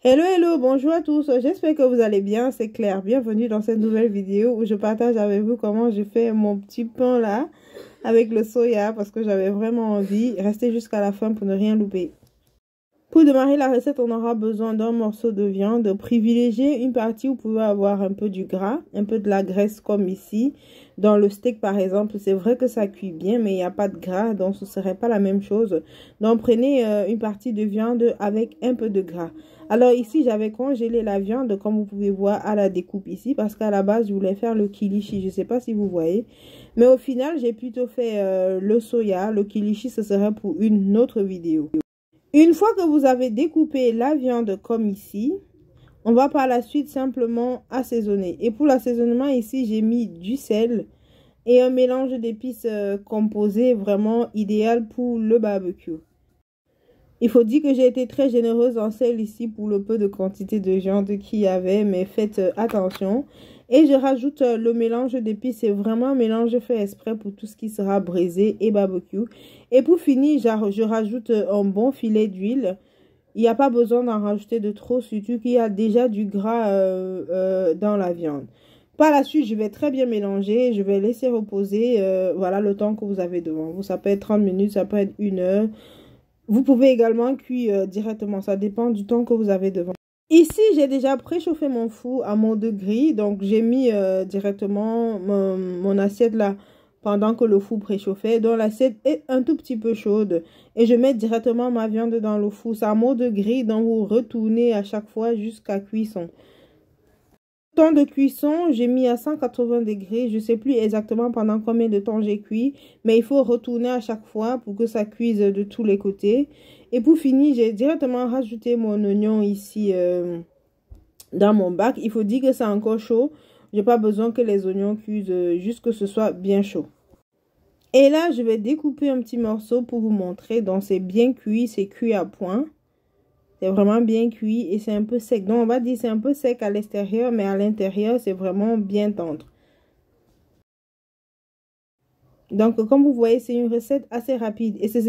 Hello, hello, bonjour à tous, j'espère que vous allez bien, c'est Claire, bienvenue dans cette nouvelle vidéo où je partage avec vous comment je fais mon petit pain là, avec le soya, parce que j'avais vraiment envie, restez jusqu'à la fin pour ne rien louper. Pour démarrer la recette, on aura besoin d'un morceau de viande, privilégiez une partie où vous pouvez avoir un peu du gras, un peu de la graisse comme ici. Dans le steak par exemple, c'est vrai que ça cuit bien, mais il n'y a pas de gras, donc ce ne serait pas la même chose. Donc prenez une partie de viande avec un peu de gras. Alors ici, j'avais congelé la viande, comme vous pouvez voir à la découpe ici, parce qu'à la base, je voulais faire le kilichi, je ne sais pas si vous voyez. Mais au final, j'ai plutôt fait le soya, le kilichi, ce serait pour une autre vidéo. Une fois que vous avez découpé la viande comme ici, on va par la suite simplement assaisonner. Et pour l'assaisonnement ici, j'ai mis du sel et un mélange d'épices composé vraiment idéal pour le barbecue. Il faut dire que j'ai été très généreuse en sel ici pour le peu de quantité de viande qu'il y avait, mais faites attention. Et je rajoute le mélange d'épices, c'est vraiment un mélange fait exprès pour tout ce qui sera braisé et barbecue. Et pour finir, je rajoute un bon filet d'huile. Il n'y a pas besoin d'en rajouter de trop, surtout qu'il y a déjà du gras dans la viande. Par la suite, je vais très bien mélanger, je vais laisser reposer voilà, le temps que vous avez devant vous. Ça peut être 30 minutes, ça peut être 1 heure. Vous pouvez également cuire directement, ça dépend du temps que vous avez devant. Ici, j'ai déjà préchauffé mon four à mon degré, donc j'ai mis directement mon assiette là pendant que le four préchauffait. Donc l'assiette est un tout petit peu chaude et je mets directement ma viande dans le four. C'est à mon degré, donc vous retournez à chaque fois jusqu'à cuisson. Temps de cuisson, j'ai mis à 180 degrés. Je ne sais plus exactement pendant combien de temps j'ai cuit, mais il faut retourner à chaque fois pour que ça cuise de tous les côtés. Et pour finir, j'ai directement rajouté mon oignon ici dans mon bac. Il faut dire que c'est encore chaud. Je n'ai pas besoin que les oignons cuisent, juste que ce soit bien chaud. Et là, je vais découper un petit morceau pour vous montrer. Donc, c'est bien cuit, c'est cuit à point. C'est vraiment bien cuit et c'est un peu sec. Donc, on va dire c'est un peu sec à l'extérieur, mais à l'intérieur, c'est vraiment bien tendre. Donc, comme vous voyez, c'est une recette assez rapide. Et c'est ce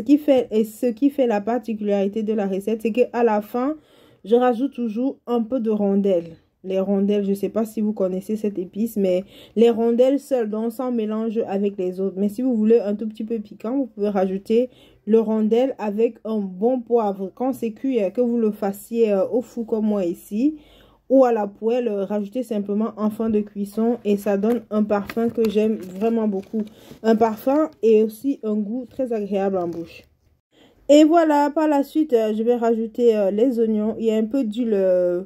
qui fait la particularité de la recette, c'est qu'à la fin, je rajoute toujours un peu de rondelles. Les rondelles, je ne sais pas si vous connaissez cette épice, mais les rondelles seules, donc sans mélange avec les autres. Mais si vous voulez un tout petit peu piquant, vous pouvez rajouter le rondelle avec un bon poivre. Quand c'est cuit, que vous le fassiez au four comme moi ici, ou à la poêle, rajoutez simplement en fin de cuisson et ça donne un parfum que j'aime vraiment beaucoup. Un parfum et aussi un goût très agréable en bouche. Et voilà, par la suite, je vais rajouter les oignons. Il y a un peu d'huile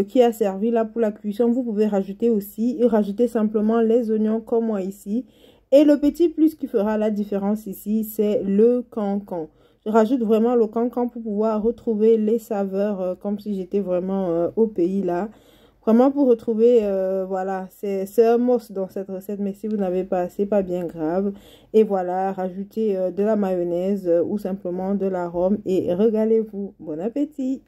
qui a servi là pour la cuisson. Vous pouvez rajouter aussi et rajouter simplement les oignons comme moi ici. Et le petit plus qui fera la différence ici, c'est le cancan. Je rajoute vraiment le cancan pour pouvoir retrouver les saveurs comme si j'étais vraiment au pays là. Vraiment pour retrouver, voilà, c'est un must dans cette recette, mais si vous n'avez pas, c'est pas bien grave. Et voilà, rajoutez de la mayonnaise ou simplement de l'arôme et régalez-vous. Bon appétit!